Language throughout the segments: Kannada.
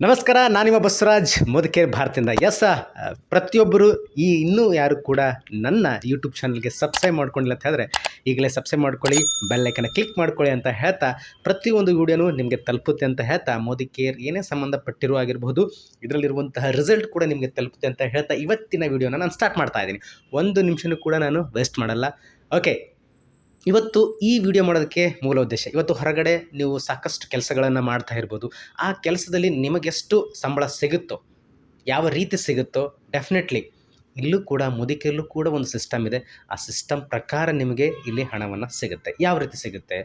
ನಮಸ್ಕಾರ, ನಾನು ನಿಮ್ಮ ಬಸವರಾಜ್ ಮೋದಿಕೇರ್ ಭಾರತದಿಂದ. ಪ್ರತಿಯೊಬ್ಬರು ಇನ್ನೂ ಯಾರು ಕೂಡ ನನ್ನ ಯೂಟ್ಯೂಬ್ ಚಾನಲ್ಗೆ ಸಬ್ಸ್ಕ್ರೈಬ್ ಮಾಡ್ಕೊಂಡಿಲ್ಲ ಅಂತ ಹೇಳಿದ್ರೆ ಈಗಲೇ ಸಬ್ಸ್ಕ್ರೈಬ್ ಮಾಡ್ಕೊಳ್ಳಿ, ಬೆಲ್ ಐಕನ್ನ ಕ್ಲಿಕ್ ಮಾಡ್ಕೊಳ್ಳಿ ಅಂತ ಹೇಳ್ತಾ ಪ್ರತಿಯೊಂದು ವಿಡಿಯೋನೂ ನಿಮಗೆ ತಲುಪುತ್ತೆ ಅಂತ ಹೇಳ್ತಾ ಮೋದಿಕೇರ್ ಏನೇ ಸಂಬಂಧಪಟ್ಟಿರೋ ಆಗಿರಬಹುದು, ಇದರಲ್ಲಿರುವಂತಹ ರಿಸಲ್ಟ್ ಕೂಡ ನಿಮಗೆ ತಲುಪುತ್ತೆ ಅಂತ ಹೇಳ್ತಾ ಇವತ್ತಿನ ವಿಡಿಯೋನ ನಾನು ಸ್ಟಾರ್ಟ್ ಮಾಡ್ತಾ ಇದ್ದೀನಿ. ಒಂದು ನಿಮಿಷನೂ ಕೂಡ ನಾನು ವೇಸ್ಟ್ ಮಾಡಲ್ಲ. ಓಕೆ, ಇವತ್ತು ಈ ವಿಡಿಯೋ ಮಾಡೋದಕ್ಕೆ ಮೂಲ ಉದ್ದೇಶ, ಇವತ್ತು ಹೊರಗಡೆ ನೀವು ಸಾಕಷ್ಟು ಕೆಲಸಗಳನ್ನು ಮಾಡ್ತಾ ಇರ್ಬೋದು. ಆ ಕೆಲಸದಲ್ಲಿ ನಿಮಗೆಷ್ಟು ಸಂಬಳ ಸಿಗುತ್ತೋ, ಯಾವ ರೀತಿ ಸಿಗುತ್ತೋ, ಡೆಫಿನೆಟ್ಲಿ ಇಲ್ಲೂ ಕೂಡ ಮುದಿಕೆಯಲ್ಲೂ ಕೂಡ ಒಂದು ಸಿಸ್ಟಮ್ ಇದೆ. ಆ ಸಿಸ್ಟಮ್ ಪ್ರಕಾರ ನಿಮಗೆ ಇಲ್ಲಿ ಹಣವನ್ನು ಸಿಗುತ್ತೆ. ಯಾವ ರೀತಿ ಸಿಗುತ್ತೆ?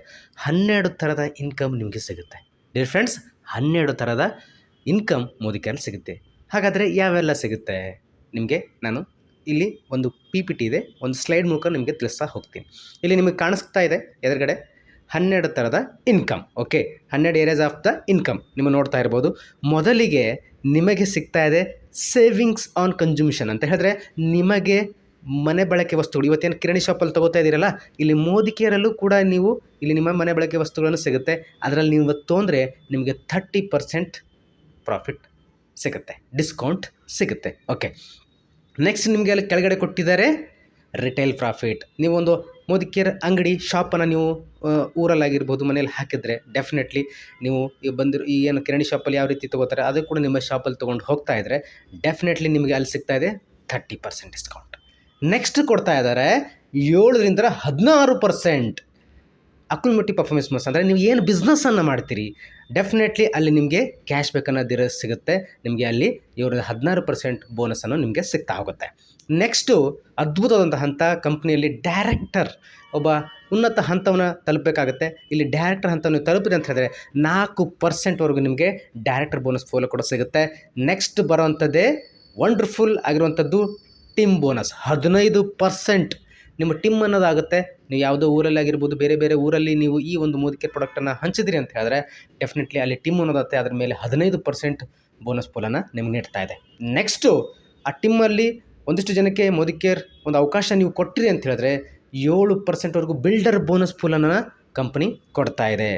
12 ಥರದ ಇನ್ಕಮ್ ನಿಮಗೆ ಸಿಗುತ್ತೆ. ಡಿಯರ್ ಫ್ರೆಂಡ್ಸ್, 12 ಥರದ ಇನ್ಕಮ್ ಮುದಿಕೆಯಲ್ಲಿ ಸಿಗುತ್ತೆ. ಹಾಗಾದರೆ ಯಾವೆಲ್ಲ ಸಿಗುತ್ತೆ ನಿಮಗೆ? ನಾನು ಇಲ್ಲಿ ಒಂದು PPT ಇದೆ, ಒಂದು ಸ್ಲೈಡ್ ಮೂಲಕ ನಿಮಗೆ ತಿಳಿಸ್ತಾ ಹೋಗ್ತೀನಿ. ಇಲ್ಲಿ ನಿಮಗೆ ಕಾಣಿಸ್ತಾ ಇದೆ ಎದುರುಗಡೆ 12 ಥರದ income. Okay, 12 areas of the income ನೀವು ನೋಡ್ತಾ ಇರ್ಬೋದು. ಮೊದಲಿಗೆ ನಿಮಗೆ ಸಿಗ್ತಾ ಇದೆ ಸೇವಿಂಗ್ಸ್ ಆನ್ ಕನ್ಸ್ಯೂಮಿಷನ್ ಅಂತ ಹೇಳಿದ್ರೆ ನಿಮಗೆ ಮನೆ ಬಳಕೆ ವಸ್ತುಗಳು. ಇವತ್ತೇನು ಕಿರಾಣಿ ಶಾಪಲ್ಲಿ ತೊಗೋತಾ ಇದ್ದೀರಲ್ಲ, ಇಲ್ಲಿ ಮೋದಿಕೇರಲ್ಲೂ ಕೂಡ ನೀವು ಇಲ್ಲಿ ನಿಮ್ಮ ಮನೆ ಬಳಕೆ ವಸ್ತುಗಳನ್ನು ಸಿಗುತ್ತೆ. ಅದರಲ್ಲಿ ನೀವು ತೊಂದರೆ ನಿಮಗೆ 30% ಪ್ರಾಫಿಟ್ ಸಿಗುತ್ತೆ, ಡಿಸ್ಕೌಂಟ್ ಸಿಗುತ್ತೆ. ಓಕೆ, ನೆಕ್ಸ್ಟ್ ನಿಮಗೆ ಅಲ್ಲಿ ಕೆಳಗಡೆ ಕೊಟ್ಟಿದ್ದಾರೆ ರಿಟೇಲ್ ಪ್ರಾಫಿಟ್. ನೀವು ಒಂದು ಮೋದಿಕೇರ್ ಅಂಗಡಿ ಶಾಪನ್ನು ನೀವು ಊರಲ್ಲಾಗಿರ್ಬೋದು ಮನೇಲಿ ಹಾಕಿದರೆ ಡೆಫಿನೆಟ್ಲಿ ನೀವು ಈ ಏನು ಕಿರಾಣಿ ಶಾಪಲ್ಲಿ ಯಾವ ರೀತಿ ತೊಗೋತಾರೆ ಅದು ಕೂಡ ನಿಮ್ಮ ಶಾಪಲ್ಲಿ ತೊಗೊಂಡು ಹೋಗ್ತಾ ಇದ್ದರೆ ಡೆಫಿನೆಟ್ಲಿ ನಿಮಗೆ ಅಲ್ಲಿ ಸಿಗ್ತಾ ಇದೆ 30% ಡಿಸ್ಕೌಂಟ್. ನೆಕ್ಸ್ಟ್ ಕೊಡ್ತಾ ಇದ್ದಾರೆ 7ರಿಂದ 16% ಅಕ್ಯುಮುಲೇಟಿವ್ ಪರ್ಫಾರ್ಮೆನ್ಸ್ ಬೋನಸ್. ಅಂದರೆ ನೀವು ಏನು ಬಿಸ್ನೆಸ್ಸನ್ನು ಮಾಡ್ತೀರಿ ಡೆಫಿನೆಟ್ಲಿ ಅಲ್ಲಿ ನಿಮಗೆ ಕ್ಯಾಶ್ ಬ್ಯಾಕ್ ಅನ್ನೋದಿರೋ ಸಿಗುತ್ತೆ. ನಿಮಗೆ ಅಲ್ಲಿ 16% ಬೋನಸನ್ನು ನಿಮಗೆ ಸಿಗ್ತಾ ಹೋಗುತ್ತೆ. ನೆಕ್ಸ್ಟು ಅದ್ಭುತವಾದಂಥ ಹಂತ, ಕಂಪ್ನಿಯಲ್ಲಿ ಡೈರೆಕ್ಟರ್ ಒಬ್ಬ ಉನ್ನತ ಹಂತವನ್ನು ತಲುಪಬೇಕಾಗುತ್ತೆ. ಇಲ್ಲಿ ಡೈರೆಕ್ಟರ್ ಹಂತವನ್ನು ತಲುಪಿದೆ ಅಂತ ಹೇಳಿದ್ರೆ 4%ವರೆಗೂ ನಿಮಗೆ ಡೈರೆಕ್ಟರ್ ಬೋನಸ್ ಫೋಲೋ ಕೂಡ ಸಿಗುತ್ತೆ. ನೆಕ್ಸ್ಟ್ ಬರೋವಂಥದ್ದೇ ವಂಡರ್ಫುಲ್ ಆಗಿರುವಂಥದ್ದು ಟಿಮ್ ಬೋನಸ್. 15% ನಿಮ್ಮ ಟಿಮ್ ಅನ್ನೋದಾಗುತ್ತೆ. ನೀವು ಯಾವುದೋ ಊರಲ್ಲಿ ಆಗಿರ್ಬೋದು, ಬೇರೆ ಬೇರೆ ಊರಲ್ಲಿ ನೀವು ಈ ಒಂದು ಮೋದಿಕೇರ್ ಪ್ರಾಡಕ್ಟನ್ನು ಹಂಚಿದಿರಿ ಅಂತ ಹೇಳಿದ್ರೆ ಡೆಫಿನೆಟ್ಲಿ ಅಲ್ಲಿ ಟಿಮ್ ಅನ್ನೋದಾಗುತ್ತೆ. ಅದರ ಮೇಲೆ 15% ಬೋನಸ್ ಪೋಲನ್ನು ನಿಮ್ಗೆ ನೀಡ್ತಾ ಇದೆ. ನೆಕ್ಸ್ಟು ಆ ಟಿಮ್ಮಲ್ಲಿ ಒಂದಿಷ್ಟು ಜನಕ್ಕೆ ಮೋದಿಕೇರ್ ಒಂದು ಅವಕಾಶ ನೀವು ಕೊಟ್ಟಿರಿ ಅಂತ ಹೇಳಿದ್ರೆ 7%ವರೆಗೂ ಬಿಲ್ಡರ್ ಬೋನಸ್ ಪೂಲನ್ನು ಕಂಪನಿ ಕೊಡ್ತಾ ಇದೆ.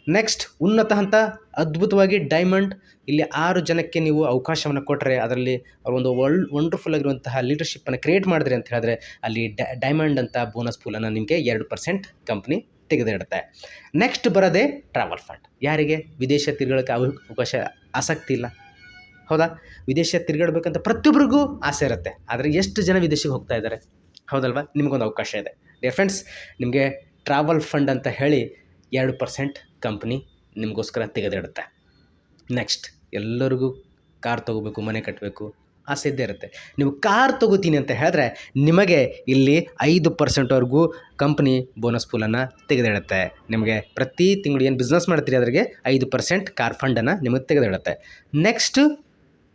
ನೆಕ್ಸ್ಟ್ ಉನ್ನತ ಹಂತ ಅದ್ಭುತವಾಗಿ ಡೈಮಂಡ್. ಇಲ್ಲಿ 6 ಜನಕ್ಕೆ ನೀವು ಅವಕಾಶವನ್ನು ಕೊಟ್ಟರೆ ಅದರಲ್ಲಿ ಅವರೊಂದು ವಂಡರ್ಫುಲ್ ಆಗಿರುವಂತಹ ಲೀಡರ್ಶಿಪ್ಪನ್ನು ಕ್ರಿಯೇಟ್ ಮಾಡಿದ್ರಿ ಅಂತ ಹೇಳಿದ್ರೆ ಅಲ್ಲಿ ಡೈಮಂಡ್ ಅಂತ ಬೋನಸ್ ಪೂಲನ್ನು ನಿಮಗೆ 2% ಕಂಪ್ನಿ ತೆಗೆದಿಡುತ್ತೆ. ನೆಕ್ಸ್ಟ್ ಬರೋದೇ ಟ್ರಾವೆಲ್ ಫಂಡ್. ಯಾರಿಗೆ ವಿದೇಶ ತಿರುಗಾಡೋಕ್ಕೆ ಅವಕಾಶ ಆಸಕ್ತಿ ಇಲ್ಲ, ಹೌದಾ? ವಿದೇಶ ತಿರುಗಾಡಬೇಕಂತ ಪ್ರತಿಯೊಬ್ಬರಿಗೂ ಆಸೆ ಇರುತ್ತೆ. ಆದರೆ ಎಷ್ಟು ಜನ ವಿದೇಶಕ್ಕೆ ಹೋಗ್ತಾ ಇದ್ದಾರೆ, ಹೌದಲ್ವಾ? ನಿಮಗೊಂದು ಅವಕಾಶ ಇದೆ ಡಿಯರ್ ಫ್ರೆಂಡ್ಸ್. ನಿಮಗೆ ಟ್ರಾವೆಲ್ ಫಂಡ್ ಅಂತ ಹೇಳಿ 2% ಕಂಪ್ನಿ ನಿಮಗೋಸ್ಕರ ತೆಗೆದಿಡುತ್ತೆ. ನೆಕ್ಸ್ಟ್ ಎಲ್ಲರಿಗೂ ಕಾರ್ ತೊಗೋಬೇಕು, ಮನೆ ಕಟ್ಟಬೇಕು ಆಸೆ ಇದ್ದೇ ಇರುತ್ತೆ. ನೀವು ಕಾರ್ ತೊಗೋತೀನಿ ಅಂತ ಹೇಳಿದ್ರೆ ನಿಮಗೆ ಇಲ್ಲಿ 5%ವರೆಗೂ ಕಂಪ್ನಿ ಬೋನಸ್ ಪೂಲನ್ನು ತೆಗೆದಿಡುತ್ತೆ. ನಿಮಗೆ ಪ್ರತಿ ತಿಂಗಳು ಏನು ಬಿಸ್ನೆಸ್ ಮಾಡ್ತೀರಿ ಅದರಿಗೆ 5% ಕಾರ್ ಫಂಡನ್ನು ನಿಮಗೆ ತೆಗೆದಿಡುತ್ತೆ. ನೆಕ್ಸ್ಟು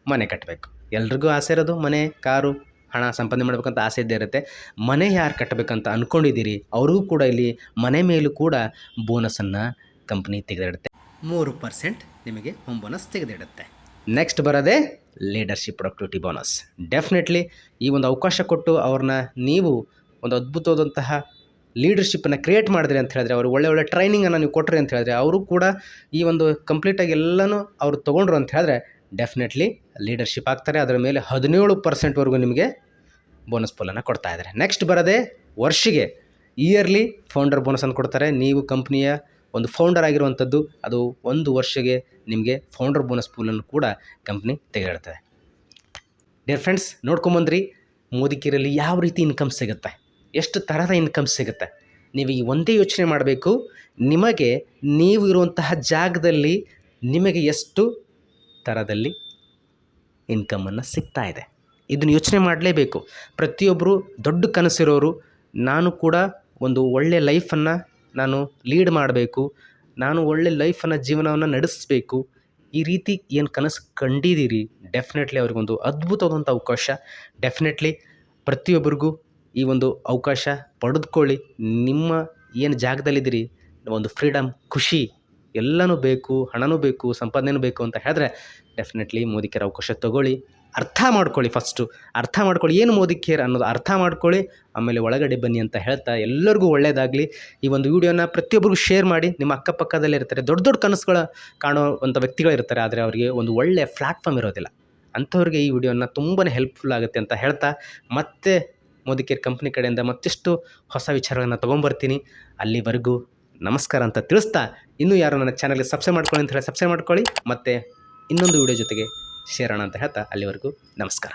ಮನೆ ಕಟ್ಟಬೇಕು. ಎಲ್ರಿಗೂ ಆಸೆ ಇರೋದು ಮನೆ, ಕಾರು, ಹಣ ಸಂಪಾದನೆ ಮಾಡಬೇಕಂತ ಆಸೆ ಇದ್ದೇ ಇರುತ್ತೆ. ಮನೆ ಯಾರು ಕಟ್ಟಬೇಕಂತ ಅಂದ್ಕೊಂಡಿದ್ದೀರಿ ಅವ್ರಿಗೂ ಕೂಡ ಇಲ್ಲಿ ಮನೆ ಮೇಲೂ ಕೂಡ ಬೋನಸನ್ನು ಕಂಪ್ನಿ ತೆಗೆದಿಡುತ್ತೆ. 3% ನಿಮಗೆ ಹೋಮ್ ಬೋನಸ್ ತೆಗೆದಿಡುತ್ತೆ. ನೆಕ್ಸ್ಟ್ ಬರೋದೇ ಲೀಡರ್ಶಿಪ್ ಪ್ರೊಡಕ್ಟಿವಿಟಿ ಬೋನಸ್. ಡೆಫಿನೆಟ್ಲಿ ಈ ಒಂದು ಅವಕಾಶ ಕೊಟ್ಟು ಅವ್ರನ್ನ ನೀವು ಒಂದು ಅದ್ಭುತವಾದಂತಹ ಲೀಡರ್ಶಿಪ್ಪನ್ನು ಕ್ರಿಯೇಟ್ ಮಾಡಿದ್ರಿ ಅಂತ ಹೇಳಿದ್ರೆ, ಅವರು ಒಳ್ಳೆ ಟ್ರೈನಿಂಗನ್ನು ನೀವು ಕೊಟ್ಟರಿ ಅಂತ ಹೇಳಿದ್ರೆ ಅವರು ಕೂಡ ಈ ಒಂದು ಕಂಪ್ಲೀಟಾಗಿ ಎಲ್ಲನೂ ಅವರು ತೊಗೊಂಡ್ರು ಅಂತ ಹೇಳಿದ್ರೆ ಡೆಫಿನೆಟ್ಲಿ ಲೀಡರ್ಶಿಪ್ ಆಗ್ತಾರೆ. ಅದರ ಮೇಲೆ 17%ವರೆಗೂ ನಿಮಗೆ ಬೋನಸ್ ಪೋಲನ್ನು ಕೊಡ್ತಾ ಇದ್ದಾರೆ. ನೆಕ್ಸ್ಟ್ ಬರೋದೇ ವರ್ಷಿಗೆ ಇಯರ್ಲಿ ಫೌಂಡರ್ ಬೋನಸನ್ನು ಕೊಡ್ತಾರೆ. ನೀವು ಕಂಪ್ನಿಯ ಒಂದು ಫೌಂಡರ್ ಆಗಿರುವಂಥದ್ದು, ಅದು 1 ವರ್ಷಕ್ಕೆ ನಿಮಗೆ ಫೌಂಡರ್ ಬೋನಸ್ ಪೂಲನ್ನು ಕೂಡ ಕಂಪ್ನಿ ತೆಗೆದಿಡ್ತದೆ. ಡಿಯರ್ ಫ್ರೆಂಡ್ಸ್, ನೋಡ್ಕೊಂಬಂದ್ರಿ ಮೋದಿಕೇರಲ್ಲಿ ಯಾವ ರೀತಿ ಇನ್ಕಮ್ ಸಿಗುತ್ತೆ, ಎಷ್ಟು ಥರದ ಇನ್ಕಮ್ ಸಿಗುತ್ತೆ. ನೀವು ಈ ಒಂದೇ ಯೋಚನೆ ಮಾಡಬೇಕು, ನಿಮಗೆ ನೀವು ಇರುವಂತಹ ಜಾಗದಲ್ಲಿ ನಿಮಗೆ ಎಷ್ಟು ಥರದಲ್ಲಿ ಇನ್ಕಮನ್ನು ಸಿಗ್ತಾ ಇದೆ, ಇದನ್ನು ಯೋಚನೆ ಮಾಡಲೇಬೇಕು. ಪ್ರತಿಯೊಬ್ಬರು ದೊಡ್ಡ ಕನಸಿರೋರು, ನಾನು ಕೂಡ ಒಂದು ಒಳ್ಳೆಯ ಲೈಫನ್ನು ನಾನು ಲೀಡ್ ಮಾಡಬೇಕು, ನಾನು ಒಳ್ಳೆ ಲೈಫನ್ನು ಜೀವನವನ್ನು ನಡೆಸಬೇಕು, ಈ ರೀತಿ ಏನು ಕನಸು ಕಂಡಿದ್ದೀರಿ ಡೆಫಿನೆಟ್ಲಿ ಅವ್ರಿಗೊಂದು ಅದ್ಭುತವಾದಂಥ ಅವಕಾಶ. ಡೆಫಿನೆಟ್ಲಿ ಪ್ರತಿಯೊಬ್ಬರಿಗೂ ಈ ಒಂದು ಅವಕಾಶ ಪಡೆದುಕೊಳ್ಳಿ. ನಿಮ್ಮ ಏನು ಜಾಗದಲ್ಲಿದ್ದೀರಿ ಒಂದು ಫ್ರೀಡಮ್, ಖುಷಿ ಎಲ್ಲನೂ ಬೇಕು, ಹಣನೂ ಬೇಕು, ಸಂಪಾದನೆಯೂ ಬೇಕು ಅಂತ ಹೇಳಿದ್ರೆ ಡೆಫಿನೆಟ್ಲಿ ಮೋದಿಕೇರ್ ಅವಕಾಶ ತೊಗೊಳ್ಳಿ. ಅರ್ಥ ಮಾಡ್ಕೊಳ್ಳಿ. ಫಸ್ಟು ಅರ್ಥ ಮಾಡ್ಕೊಳ್ಳಿ, ಏನು ಮೋದಿ ಕೇರ್ ಅನ್ನೋದು ಅರ್ಥ ಮಾಡ್ಕೊಳ್ಳಿ, ಆಮೇಲೆ ಒಳಗಡೆ ಬನ್ನಿ ಅಂತ ಹೇಳ್ತಾ ಎಲ್ಲರಿಗೂ ಒಳ್ಳೆಯದಾಗಲಿ. ಈ ಒಂದು ವಿಡಿಯೋನ ಪ್ರತಿಯೊಬ್ಬರಿಗೂ ಶೇರ್ ಮಾಡಿ. ನಿಮ್ಮ ಅಕ್ಕಪಕ್ಕದಲ್ಲೇ ಇರ್ತಾರೆ, ದೊಡ್ಡ ದೊಡ್ಡ ಕನಸುಗಳ ಕಾಣುವಂಥ ವ್ಯಕ್ತಿಗಳಿರ್ತಾರೆ, ಆದರೆ ಅವರಿಗೆ ಒಂದು ಒಳ್ಳೆಯ ಪ್ಲ್ಯಾಟ್ಫಾರ್ಮ್ ಇರೋದಿಲ್ಲ. ಅಂಥವ್ರಿಗೆ ಈ ವಿಡಿಯೋನ ತುಂಬಾ ಹೆಲ್ಪ್ಫುಲ್ ಆಗುತ್ತೆ ಅಂತ ಹೇಳ್ತಾ, ಮತ್ತೆ ಮೋದಿ ಕೇರ್ ಕಂಪ್ನಿ ಕಡೆಯಿಂದ ಮತ್ತಿಷ್ಟು ಹೊಸ ವಿಚಾರಗಳನ್ನು ತೊಗೊಂಬರ್ತೀನಿ. ಅಲ್ಲಿವರೆಗೂ ನಮಸ್ಕಾರ ಅಂತ ತಿಳಿಸ್ತಾ, ಇನ್ನೂ ಯಾರು ನನ್ನ ಚಾನಲ್ಗೆ ಸಬ್ಸ್ಕ್ರೈಬ್ ಮಾಡ್ಕೊಳ್ಳಿ ಅಂತ ಹೇಳಿ ಸಬ್ಸ್ಕ್ರೈಬ್ ಮಾಡ್ಕೊಳ್ಳಿ, ಮತ್ತು ಇನ್ನೊಂದು ವಿಡಿಯೋ ಜೊತೆಗೆ ಸೇರೋಣ ಅಂತ ಹೇಳ್ತಾ ಅಲ್ಲಿವರೆಗೂ ನಮಸ್ಕಾರ.